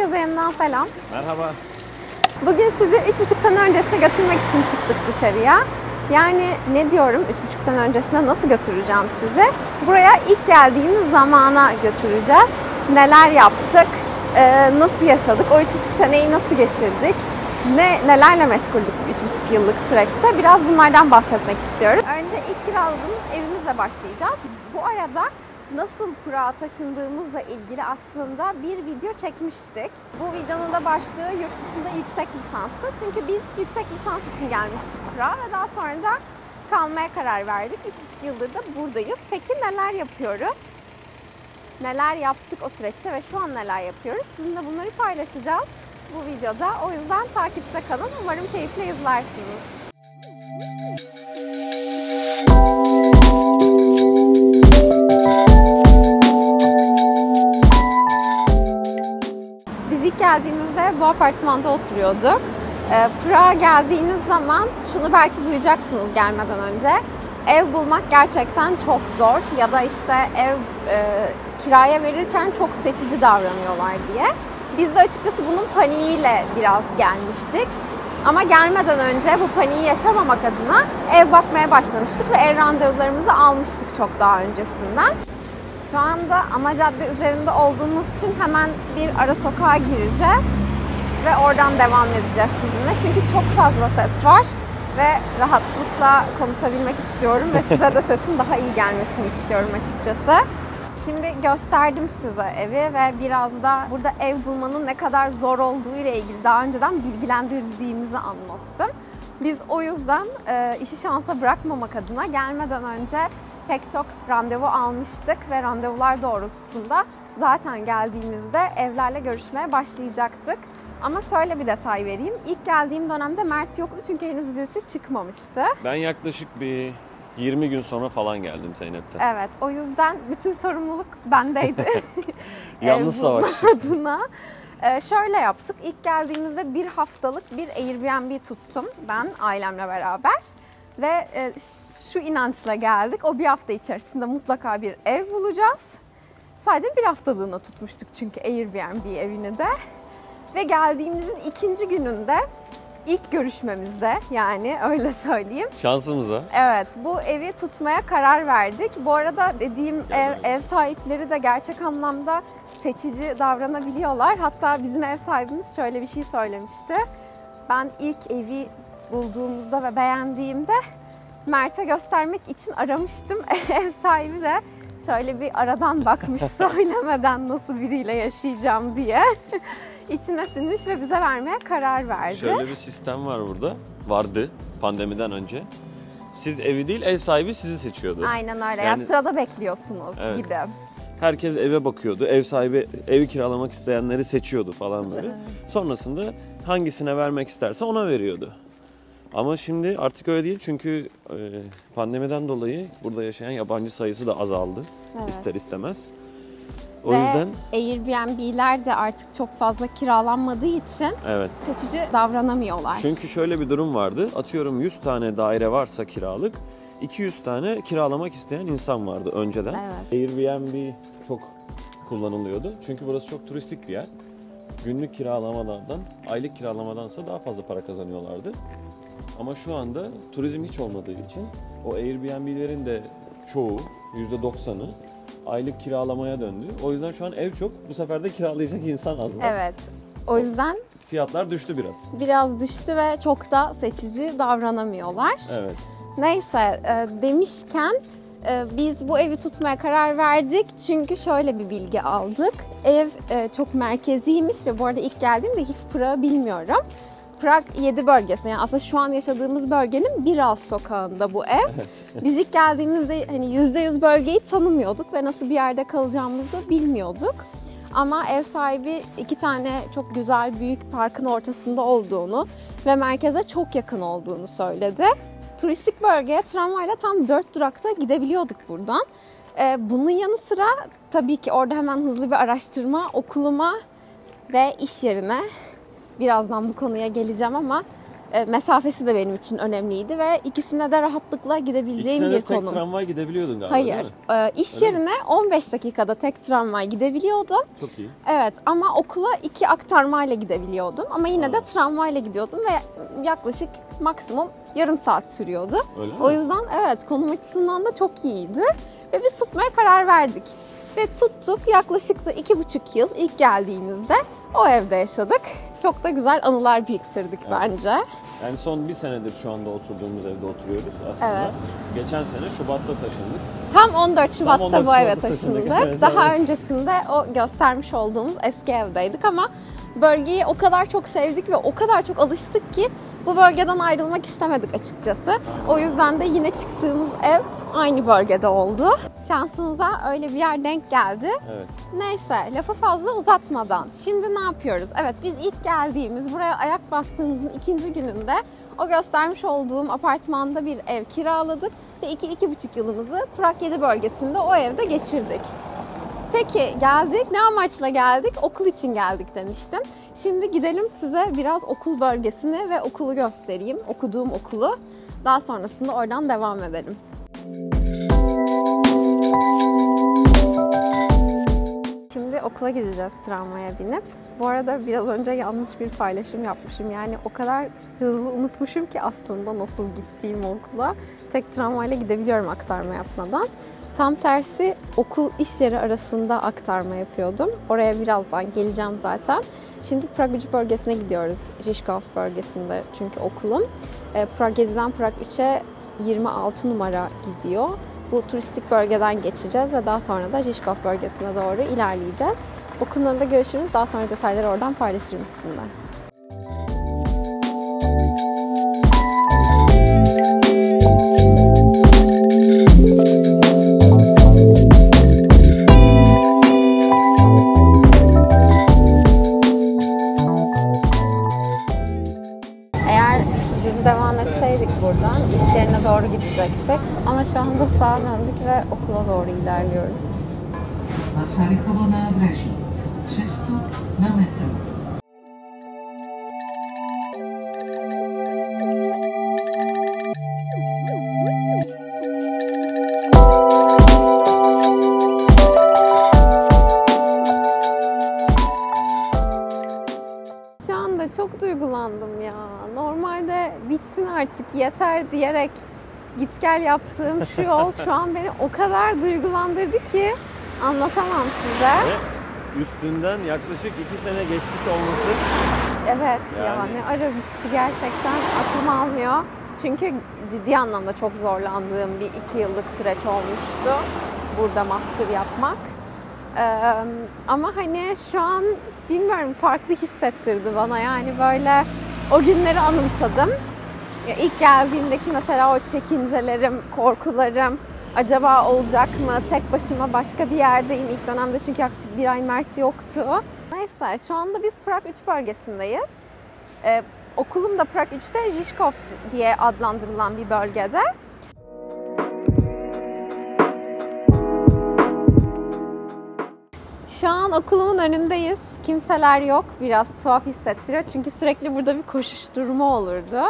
Herkese yeniden selam. Merhaba. Bugün sizi 3,5 sene öncesine götürmek için çıktık dışarıya. Yani ne diyorum, 3,5 sene öncesine nasıl götüreceğim sizi? Buraya ilk geldiğimiz zamana götüreceğiz. Neler yaptık, nasıl yaşadık, o 3,5 seneyi nasıl geçirdik, nelerle meşguldük bu 3,5 yıllık süreçte. Biraz bunlardan bahsetmek istiyorum. Önce ilk kiraladığımız evimizle başlayacağız. Bu arada nasıl Prag'a taşındığımızla ilgili aslında bir video çekmiştik. Bu videonun da başlığı yurt dışında yüksek lisanstı. Çünkü biz yüksek lisans için gelmiştik Prag'a ve daha sonra da kalmaya karar verdik. 3,5 yıldır da buradayız. Peki neler yapıyoruz? Neler yaptık o süreçte ve şu an neler yapıyoruz? Sizinle bunları paylaşacağız bu videoda. O yüzden takipte kalın. Umarım keyifle izlersiniz. Biz ilk geldiğimizde bu apartmanda oturuyorduk. Prag'a geldiğiniz zaman şunu belki duyacaksınız gelmeden önce. Ev bulmak gerçekten çok zor ya da işte ev kiraya verirken çok seçici davranıyorlar diye. Biz de açıkçası bunun paniğiyle biraz gelmiştik. Ama gelmeden önce bu paniği yaşamamak adına ev bakmaya başlamıştık ve ev randevularımızı almıştık çok daha öncesinden. Şu anda ana cadde üzerinde olduğumuz için hemen bir ara sokağa gireceğiz ve oradan devam edeceğiz sizinle. Çünkü çok fazla ses var ve rahatlıkla konuşabilmek istiyorum ve size de sesin daha iyi gelmesini istiyorum açıkçası. Şimdi gösterdim size evi ve biraz da burada ev bulmanın ne kadar zor olduğu ile ilgili daha önceden bilgilendirdiğimizi anlattım. Biz o yüzden işi şansa bırakmamak adına gelmeden önce pek çok randevu almıştık ve randevular doğrultusunda zaten geldiğimizde evlerle görüşmeye başlayacaktık. Ama şöyle bir detay vereyim. İlk geldiğim dönemde Mert yoktu çünkü henüz vizesi çıkmamıştı. Ben yaklaşık bir 20 gün sonra falan geldim Zeynep'ten. Evet, o yüzden bütün sorumluluk bendeydi. Yalnız savaşçı. Adına. Şöyle yaptık. İlk geldiğimizde bir haftalık bir Airbnb tuttum ben ailemle beraber. Ve şu inançla geldik. O bir hafta içerisinde mutlaka bir ev bulacağız. Sadece bir haftalığına tutmuştuk çünkü Airbnb evini de. Ve geldiğimizin ikinci gününde, ilk görüşmemizde yani öyle söyleyeyim. Şansımıza. Evet, bu evi tutmaya karar verdik. Bu arada dediğim ev sahipleri de gerçek anlamda seçici davranabiliyorlar. Hatta bizim ev sahibimiz şöyle bir şey söylemişti. Ben ilk evi bulduğumuzda ve beğendiğimde Mert'e göstermek için aramıştım. Ev sahibi de şöyle bir aradan bakmış söylemeden nasıl biriyle yaşayacağım diye. İçine sinmiş ve bize vermeye karar verdi. Şöyle bir sistem var burada. Vardı pandemiden önce. Siz evi değil, ev sahibi sizi seçiyordu. Aynen öyle. Yani sırada bekliyorsunuz gibi. Herkes eve bakıyordu. Ev sahibi evi kiralamak isteyenleri seçiyordu falan böyle. Sonrasında hangisine vermek isterse ona veriyordu. Ama şimdi artık öyle değil çünkü pandemiden dolayı burada yaşayan yabancı sayısı da azaldı ister istemez. O yüzden Airbnb'ler de artık çok fazla kiralanmadığı için seçici davranamıyorlar. Çünkü şöyle bir durum vardı. Atıyorum 100 tane daire varsa kiralık, 200 tane kiralamak isteyen insan vardı önceden. Evet. Airbnb çok kullanılıyordu. Çünkü burası çok turistik bir yer. Günlük kiralamadan, aylık kiralamadansa daha fazla para kazanıyorlardı. Ama şu anda turizm hiç olmadığı için o Airbnb'lerin de çoğu, %90'ı aylık kiralamaya döndü. O yüzden şu an ev çok, bu sefer de kiralayacak insan az var. Evet. O yüzden fiyatlar düştü biraz. Biraz düştü ve çok da seçici davranamıyorlar. Evet. Neyse demişken biz bu evi tutmaya karar verdik çünkü şöyle bir bilgi aldık. Ev çok merkeziymiş ve bu arada ilk geldiğimde hiç Prag'ı bilmiyorum. Prag 7 bölgesi, yani aslında şu an yaşadığımız bölgenin bir alt sokağında bu ev. Biz ilk geldiğimizde hani %100 bölgeyi tanımıyorduk ve nasıl bir yerde kalacağımızı bilmiyorduk. Ama ev sahibi 2 tane çok güzel büyük parkın ortasında olduğunu ve merkeze çok yakın olduğunu söyledi. Turistik bölgeye tramvayla tam 4 durakta gidebiliyorduk buradan. Bunun yanı sıra tabii ki orada hemen hızlı bir araştırma okuluma ve iş yerine, birazdan bu konuya geleceğim ama mesafesi de benim için önemliydi ve ikisine de rahatlıkla gidebileceğim İkisine bir de tek konum. tramvay gidebiliyordun galiba, Hayır. değil mi? İş Öyle yerine 15 dakikada tek tramvay gidebiliyordum. Çok iyi. Evet ama okula 2 aktarmayla gidebiliyordum. Ama yine de Aa. tramvayla gidiyordum ve yaklaşık maksimum yarım saat sürüyordu. Öyle mi? O yüzden evet konum açısından da çok iyiydi. Ve biz tutmaya karar verdik. Ve tuttuk, yaklaşık da 2,5 yıl ilk geldiğimizde o evde yaşadık. Çok da güzel anılar biriktirdik bence. Yani son bir senedir şu anda oturduğumuz evde oturuyoruz aslında. Evet. Geçen sene Şubat'ta taşındık. Tam 14 Şubat'ta 14 bu eve Şubat'ta taşındık. taşındık. Evet, Daha evet. öncesinde o göstermiş olduğumuz eski evdeydik ama bölgeyi o kadar çok sevdik ve o kadar çok alıştık ki bu bölgeden ayrılmak istemedik açıkçası. O yüzden de yine çıktığımız ev aynı bölgede oldu. Şansımıza öyle bir yer denk geldi. Evet. Neyse, lafı fazla uzatmadan şimdi ne yapıyoruz? Evet, biz ilk geldiğimiz, buraya ayak bastığımızın ikinci gününde o göstermiş olduğum apartmanda bir ev kiraladık ve 2-2,5 yılımızı Prag 7 bölgesinde o evde geçirdik. Peki geldik, ne amaçla geldik? Okul için geldik demiştim. Şimdi gidelim size biraz okul bölgesini ve okulu göstereyim, okuduğum okulu. Daha sonrasında oradan devam edelim. Şimdi okula gideceğiz tramvaya binip. Bu arada biraz önce yanlış bir paylaşım yapmışım. Yani o kadar hızlı unutmuşum ki aslında nasıl gittiğim okula. Tek tramvayla gidebiliyorum aktarma yapmadan. Tam tersi okul iş yeri arasında aktarma yapıyordum. Oraya birazdan geleceğim zaten. Şimdi Prag 3 bölgesine gidiyoruz. Žižkov bölgesinde çünkü okulum. Prag 7'den Prag 3'e 26 numara gidiyor. Bu turistik bölgeden geçeceğiz ve daha sonra da Žižkov bölgesine doğru ilerleyeceğiz. Okulun önünde görüşürüz. Daha sonra detayları oradan paylaşırım sizinle. Eğer düz devam etseydik buradan iş yerine doğru gidecektik. Ama şu anda sağa döndük ve okula doğru ilerliyoruz. Masarykovo nádraží. Přestup na metro. Şu anda çok duygulandım ya. Normalde bitsin artık yeter diyerek git gel yaptığım şu yol şu an beni o kadar duygulandırdı ki anlatamam size. Ve üstünden yaklaşık 2 sene geçmiş olması. Evet ya Yani- ne ara bitti gerçekten aklım almıyor. Çünkü ciddi anlamda çok zorlandığım bir 2 yıllık süreç olmuştu burada master yapmak. Ama hani şu an bilmiyorum farklı hissettirdi bana yani böyle o günleri anımsadım. Ya ilk geldiğimdeki mesela o çekincelerim, korkularım acaba olacak mı? Tek başıma başka bir yerdeyim ilk dönemde çünkü yaklaşık 1 ay Mert yoktu. Neyse şu anda biz Prag 3 bölgesindeyiz. Okulum da Prag 3'te Žižkov diye adlandırılan bir bölgede. Şu an okulumun önündeyiz. Kimseler yok. Biraz tuhaf hissettiriyor. Çünkü sürekli burada bir koşuşturma olurdu.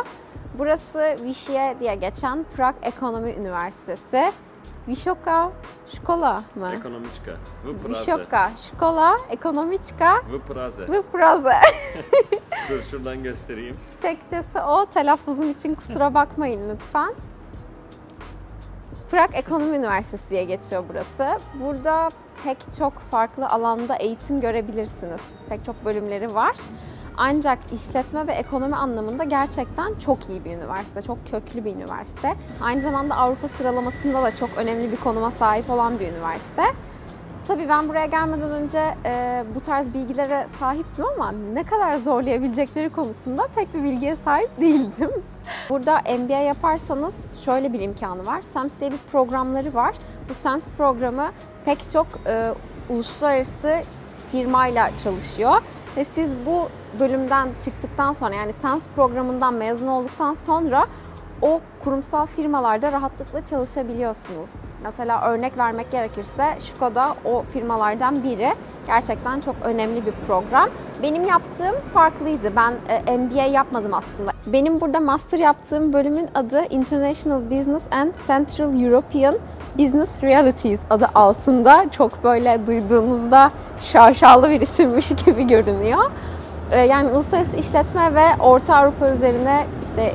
Burası Vyššie diye geçen Prag Ekonomi Üniversitesi. Vysoká škola mı? Ekonomička. V Praze. Vysoká škola ekonomička V Praze. v Praze. Dur şuradan göstereyim. Çekçesi o. Telaffuzum için kusura bakmayın lütfen. Prag Ekonomi Üniversitesi diye geçiyor burası. Burada pek çok farklı alanda eğitim görebilirsiniz. Pek çok bölümleri var. Ancak işletme ve ekonomi anlamında gerçekten çok iyi bir üniversite, çok köklü bir üniversite. Aynı zamanda Avrupa sıralamasında da çok önemli bir konuma sahip olan bir üniversite. Tabii ben buraya gelmeden önce bu tarz bilgilere sahiptim ama ne kadar zorlayabilecekleri konusunda pek bir bilgiye sahip değildim. Burada MBA yaparsanız şöyle bir imkanı var. SAMS diye bir programları var. Bu SAMS programı pek çok uluslararası firmayla çalışıyor. Ve siz bu bölümden çıktıktan sonra yani SAMS programından mezun olduktan sonra o kurumsal firmalarda rahatlıkla çalışabiliyorsunuz. Mesela örnek vermek gerekirse Skoda o firmalardan biri. Gerçekten çok önemli bir program. Benim yaptığım farklıydı. Ben MBA yapmadım aslında. Benim burada master yaptığım bölümün adı International Business and Central European Business Realities adı altında. Çok böyle duyduğunuzda şaşalı bir isimmiş gibi görünüyor. Yani uluslararası işletme ve Orta Avrupa üzerine işte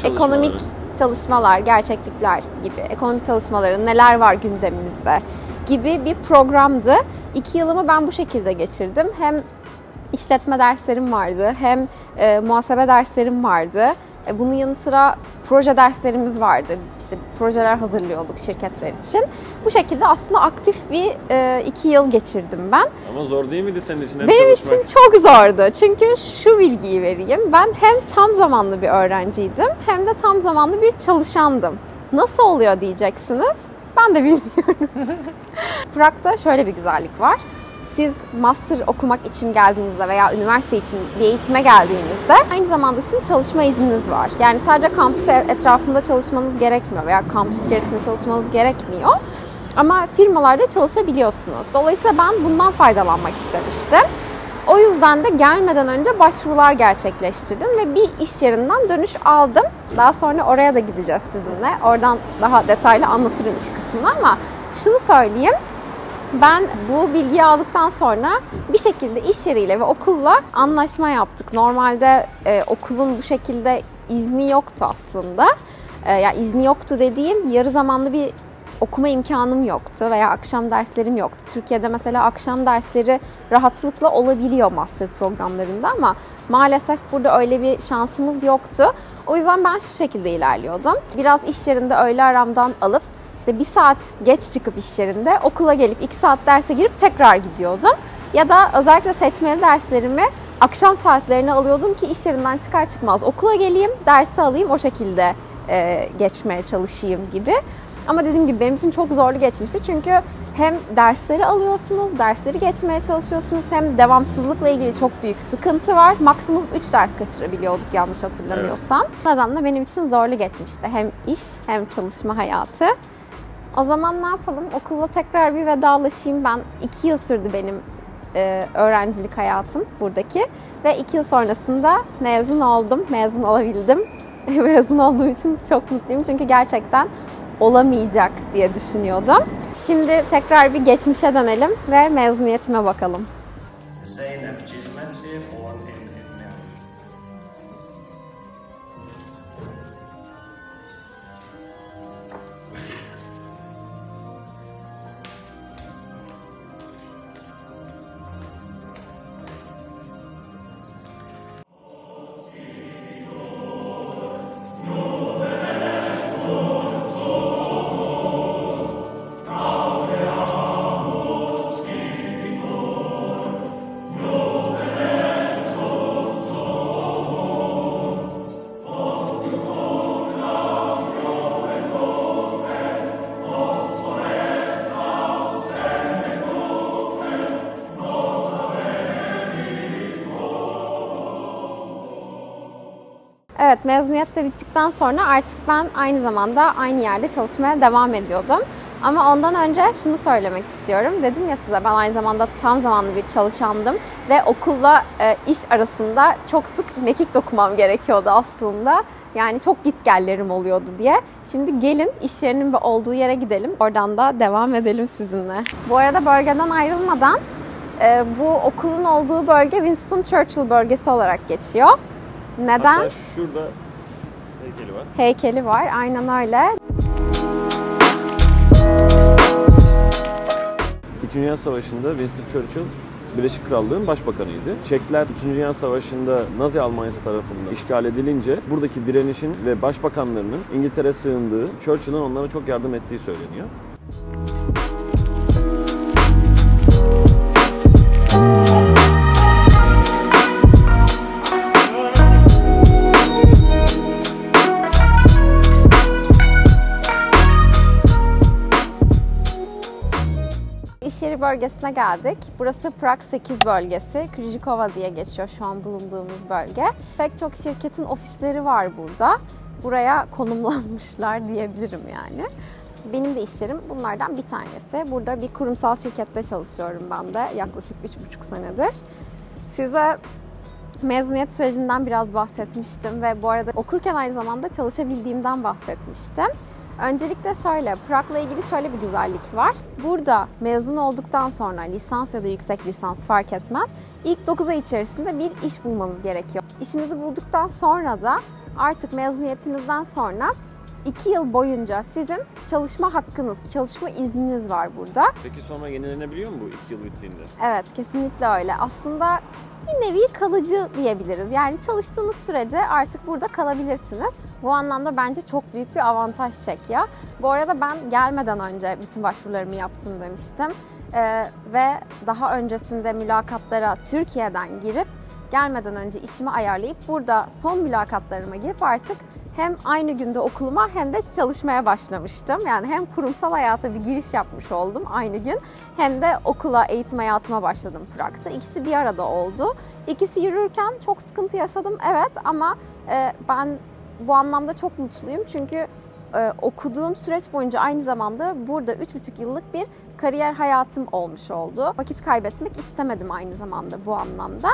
ekonomik çalışmalar, gerçeklikler gibi, ekonomi çalışmaları, neler var gündemimizde gibi bir programdı. 2 yılımı ben bu şekilde geçirdim. Hem işletme derslerim vardı, hem muhasebe derslerim vardı. Bunun yanı sıra proje derslerimiz vardı. İşte projeler hazırlıyorduk şirketler için. Bu şekilde aslında aktif bir 2 yıl geçirdim ben. Ama zor değil miydi senin için? Benim için çok zordu. Çünkü şu bilgiyi vereyim. Ben hem tam zamanlı bir öğrenciydim hem de tam zamanlı bir çalışandım. Nasıl oluyor diyeceksiniz? Ben de bilmiyorum. Prag'da şöyle bir güzellik var. Siz master okumak için geldiğinizde veya üniversite için bir eğitime geldiğinizde aynı zamanda sizin çalışma izniniz var. Yani sadece kampüs etrafında çalışmanız gerekmiyor veya kampüs içerisinde çalışmanız gerekmiyor. Ama firmalarda çalışabiliyorsunuz. Dolayısıyla ben bundan faydalanmak istemiştim. O yüzden de gelmeden önce başvurular gerçekleştirdim ve bir iş yerinden dönüş aldım. Daha sonra oraya da gideceğiz sizinle. Oradan daha detaylı anlatırım iş kısmını ama şunu söyleyeyim. Ben bu bilgiyi aldıktan sonra bir şekilde iş yeriyle ve okulla anlaşma yaptık. Normalde okulun bu şekilde izni yoktu aslında. Yani izni yoktu dediğim yarı zamanlı bir okuma imkanım yoktu veya akşam derslerim yoktu. Türkiye'de mesela akşam dersleri rahatlıkla olabiliyor master programlarında ama maalesef burada öyle bir şansımız yoktu. O yüzden ben şu şekilde ilerliyordum. Biraz iş yerinde öğle aramdan alıp İşte 1 saat geç çıkıp iş yerinde okula gelip 2 saat derse girip tekrar gidiyordum. Ya da özellikle seçmeli derslerimi akşam saatlerine alıyordum ki iş yerinden çıkar çıkmaz okula geleyim, dersi alayım, o şekilde geçmeye çalışayım gibi. Ama dediğim gibi benim için çok zorlu geçmişti çünkü hem dersleri alıyorsunuz, dersleri geçmeye çalışıyorsunuz hem devamsızlıkla ilgili çok büyük sıkıntı var. Maksimum 3 ders kaçırabiliyorduk yanlış hatırlamıyorsam. Evet. Nedenle benim için zorlu geçmişti hem iş hem çalışma hayatı. O zaman ne yapalım? Okulla tekrar bir vedalaşayım. Ben 2 yıl sürdü benim öğrencilik hayatım buradaki. Ve 2 yıl sonrasında mezun oldum. Mezun olabildim. Mezun olduğum için çok mutluyum. Çünkü gerçekten olamayacak diye düşünüyordum. Şimdi tekrar bir geçmişe dönelim ve mezuniyetime bakalım. Zeynep Cizmeti, born in İzmir. Evet, mezuniyet de bittikten sonra artık ben aynı zamanda aynı yerde çalışmaya devam ediyordum. Ama ondan önce şunu söylemek istiyorum. Dedim ya size, ben aynı zamanda tam zamanlı bir çalışandım ve okulla iş arasında çok sık mekik dokumam gerekiyordu aslında. Yani çok gitgellerim oluyordu diye. Şimdi gelin iş yerinin olduğu yere gidelim. Oradan da devam edelim sizinle. Bu arada bölgeden ayrılmadan bu okulun olduğu bölge Winston Churchill bölgesi olarak geçiyor. Neden? Hatta şurada heykeli var. Heykeli var, aynen öyle. İkinci Dünya Savaşı'nda Winston Churchill Birleşik Krallığın başbakanıydı. Çekler 2. Dünya Savaşı'nda Nazi Almanyası tarafından işgal edilince buradaki direnişin ve başbakanlarının İngiltere'ye sığındığı, Churchill'ın onlara çok yardım ettiği söyleniyor. İş yeri bölgesine geldik. Burası Prag 8 bölgesi. Kryžkova diye geçiyor şu an bulunduğumuz bölge. Pek çok şirketin ofisleri var burada. buraya konumlanmışlar diyebilirim yani. Benim de iş yerim bunlardan bir tanesi. Burada bir kurumsal şirkette çalışıyorum ben de yaklaşık 3,5 senedir. Size mezuniyet sürecinden biraz bahsetmiştim ve bu arada okurken aynı zamanda çalışabildiğimden bahsetmiştim. Öncelikle şöyle, Prag'la ilgili şöyle bir güzellik var. Burada mezun olduktan sonra lisans ya da yüksek lisans fark etmez. İlk 9 ay içerisinde bir iş bulmanız gerekiyor. İşinizi bulduktan sonra da artık mezuniyetinizden sonra 2 yıl boyunca sizin çalışma hakkınız, çalışma izniniz var burada. Peki sonra yenilenebiliyor mu bu 2 yıl bittiğinde? Evet, kesinlikle öyle. Aslında bir nevi kalıcı diyebiliriz. Yani çalıştığınız sürece artık burada kalabilirsiniz. Bu anlamda bence çok büyük bir avantaj Çekya. Bu arada ben gelmeden önce bütün başvurularımı yaptım demiştim. Ve daha öncesinde mülakatlara Türkiye'den girip gelmeden önce işimi ayarlayıp burada son mülakatlarıma girip artık hem aynı günde okuluma hem de çalışmaya başlamıştım. Yani hem kurumsal hayata bir giriş yapmış oldum aynı gün hem de okula, eğitim hayatıma başladım Prag'da. İkisi bir arada oldu. İkisi yürürken çok sıkıntı yaşadım evet ama ben bu anlamda çok mutluyum çünkü okuduğum süreç boyunca aynı zamanda burada 3,5 yıllık bir kariyer hayatım olmuş oldu. Vakit kaybetmek istemedim aynı zamanda bu anlamda.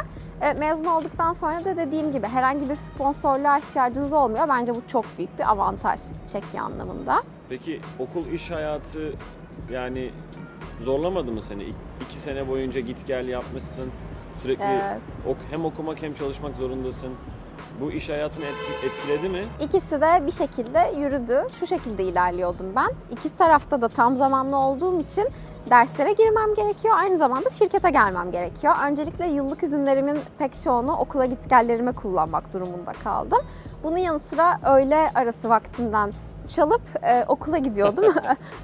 Mezun olduktan sonra da dediğim gibi herhangi bir sponsorluğa ihtiyacınız olmuyor. Bence bu çok büyük bir avantaj Çekya anlamında. Peki okul iş hayatı yani zorlamadı mı seni? 2 sene boyunca git gel yapmışsın. Sürekli Evet. hem okumak hem çalışmak zorundasın. Bu iş hayatını etkiledi mi? İkisi de bir şekilde yürüdü. Şu şekilde ilerliyordum ben. İki tarafta da tam zamanlı olduğum için derslere girmem gerekiyor. Aynı zamanda şirkete gelmem gerekiyor. Öncelikle yıllık izinlerimin pek çoğunu okula git gellerime kullanmak durumunda kaldım. Bunun yanı sıra öğle arası vaktimden çalıp okula gidiyordum.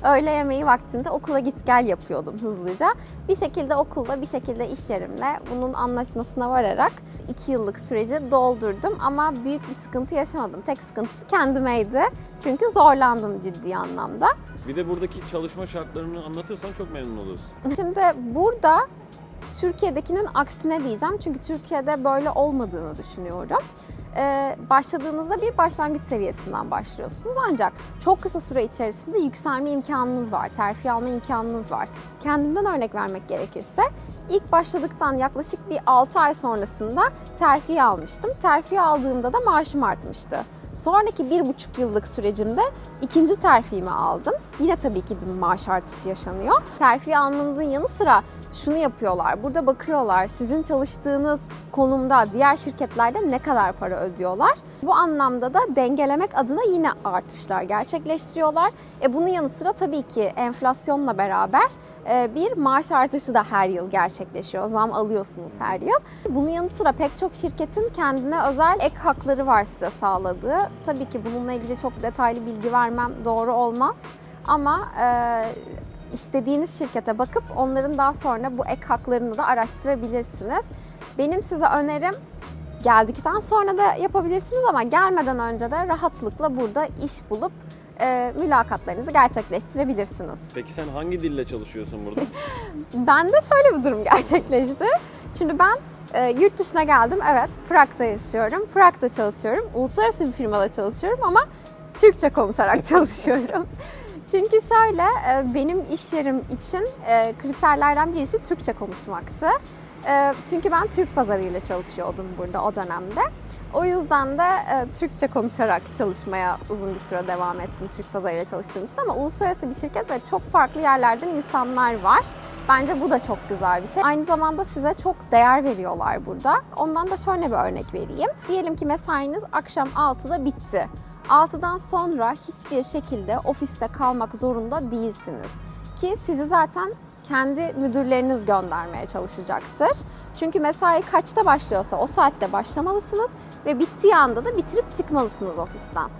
Öğle yemeği vaktinde okula git gel yapıyordum hızlıca. Bir şekilde okulla, bir şekilde iş yerimle bunun anlaşmasına vararak 2 yıllık süreci doldurdum. Ama büyük bir sıkıntı yaşamadım. Tek sıkıntısı kendimeydi. Çünkü zorlandım ciddi anlamda. Bir de buradaki çalışma şartlarını anlatırsan çok memnun oluruz. Şimdi burada Türkiye'dekinin aksine diyeceğim. Çünkü Türkiye'de böyle olmadığını düşünüyorum. Başladığınızda bir başlangıç seviyesinden başlıyorsunuz. Ancak çok kısa süre içerisinde yükselme imkanınız var, terfi alma imkanınız var. Kendimden örnek vermek gerekirse ilk başladıktan yaklaşık bir 6 ay sonrasında terfi almıştım. Terfi aldığımda da maaşım artmıştı. Sonraki 1,5 yıllık sürecimde ikinci terfimi aldım. Yine tabii ki bir maaş artışı yaşanıyor. Terfi almanızın yanı sıra şunu yapıyorlar. Burada bakıyorlar sizin çalıştığınız konumda diğer şirketlerde ne kadar para ödüyorlar. Bu anlamda da dengelemek adına yine artışlar gerçekleştiriyorlar. Bunun yanı sıra tabii ki enflasyonla beraber bir maaş artışı da her yıl gerçekleşiyor. Zam alıyorsunuz her yıl. Bunun yanı sıra pek çok şirketin kendine özel ek hakları var size sağladığı. Tabii ki bununla ilgili çok detaylı bilgi vermem doğru olmaz. Ama istediğiniz şirkete bakıp onların daha sonra bu ek haklarını da araştırabilirsiniz. Benim size önerim geldikten sonra da yapabilirsiniz ama gelmeden önce de rahatlıkla burada iş bulup mülakatlarınızı gerçekleştirebilirsiniz. Peki sen hangi dille çalışıyorsun burada? Ben de şöyle bir durum gerçekleşti. Şimdi ben yurt dışına geldim. Evet, Prag'da yaşıyorum. Prag'da çalışıyorum. Uluslararası bir firmada çalışıyorum ama Türkçe konuşarak çalışıyorum. Çünkü şöyle, benim iş yerim için kriterlerden birisi Türkçe konuşmaktı. Çünkü ben Türk pazarıyla çalışıyordum burada o dönemde. O yüzden de Türkçe konuşarak çalışmaya uzun bir süre devam ettim Türk pazarıyla çalıştığım için. Ama uluslararası bir şirket ve çok farklı yerlerden insanlar var. Bence bu da çok güzel bir şey. Aynı zamanda size çok değer veriyorlar burada. Ondan da şöyle bir örnek vereyim. Diyelim ki mesainiz akşam 6'da bitti. 6'dan sonra hiçbir şekilde ofiste kalmak zorunda değilsiniz. Ki sizi zaten kendi müdürleriniz göndermeye çalışacaktır. Çünkü mesai kaçta başlıyorsa o saatte başlamalısınız ve bittiği anda da bitirip çıkmalısınız ofisten.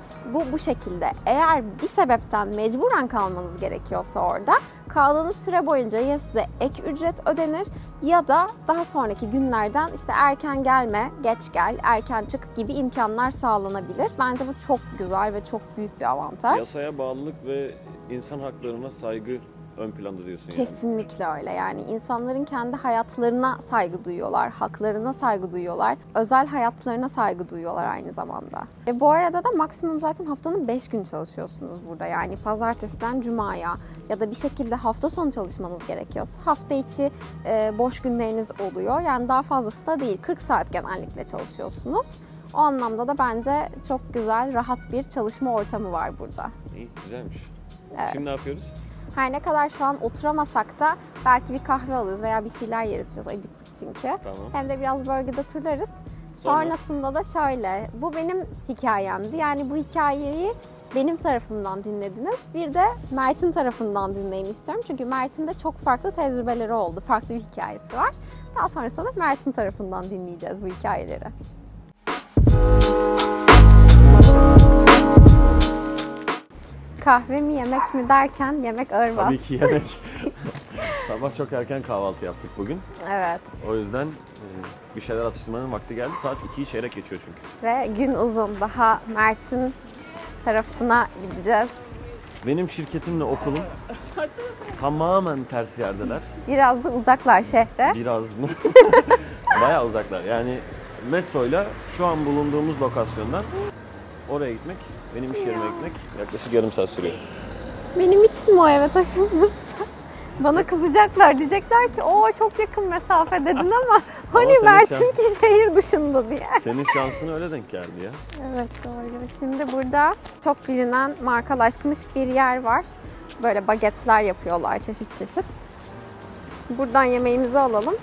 Bu şekilde. Eğer bir sebepten mecburen kalmanız gerekiyorsa orada, kaldığınız süre boyunca ya size ek ücret ödenir ya da daha sonraki günlerden işte erken gelme, geç gel, erken çık gibi imkanlar sağlanabilir. Bence bu çok güzel ve çok büyük bir avantaj. Yasaya bağlılık ve insan haklarına saygı ön planda diyorsun yani. Kesinlikle öyle. Yani insanların kendi hayatlarına saygı duyuyorlar, haklarına saygı duyuyorlar, özel hayatlarına saygı duyuyorlar aynı zamanda. Ve bu arada da maksimum zaten haftanın 5 gün çalışıyorsunuz burada. Yani pazartesiden cumaya ya da bir şekilde hafta sonu çalışmanız gerekiyorsa hafta içi boş günleriniz oluyor. Yani daha fazlası da değil. 40 saat genellikle çalışıyorsunuz. O anlamda da bence çok güzel, rahat bir çalışma ortamı var burada. İyi, güzelmiş. Evet. Şimdi ne yapıyoruz? Her ne kadar şu an oturamasak da belki bir kahve alırız veya bir şeyler yeriz, biraz acıktık çünkü. Tamam. Hem de biraz bölgede turlarız. Sonra? Sonrasında da şöyle, bu benim hikayemdi. Yani bu hikayeyi benim tarafımdan dinlediniz. Bir de Mert'in tarafından dinleyin istiyorum. Çünkü Mert'in de çok farklı tecrübeleri oldu. Farklı bir hikayesi var. Daha sonrasında da Mert'in tarafından dinleyeceğiz bu hikayeleri. Kahve mi yemek mi derken yemek ağır bas. Tabii ki yemek. Sabah çok erken kahvaltı yaptık bugün. Evet. O yüzden bir şeyler atıştırmanın vakti geldi. Saat 2'yi çeyrek geçiyor çünkü. Ve gün uzun. Daha Mert'in tarafına gideceğiz. Benim şirketimle okulum tamamen ters yerdeler. Biraz da uzaklar şehre. Biraz mı? Bayağı uzaklar. Yani metroyla şu an bulunduğumuz lokasyondan oraya gitmek, benim iş yerime gitmek yaklaşık yarım saat sürüyor. Benim için mi o eve taşındın sen? Bana kızacaklar. Diyecekler ki o çok yakın mesafe dedin ama hani senin Mert'in ki şehir dışında diye. Senin şansın öyle denk geldi ya. Evet doğru. Şimdi burada çok bilinen, markalaşmış bir yer var. Böyle bagetler yapıyorlar çeşit çeşit. Buradan yemeğimizi alalım.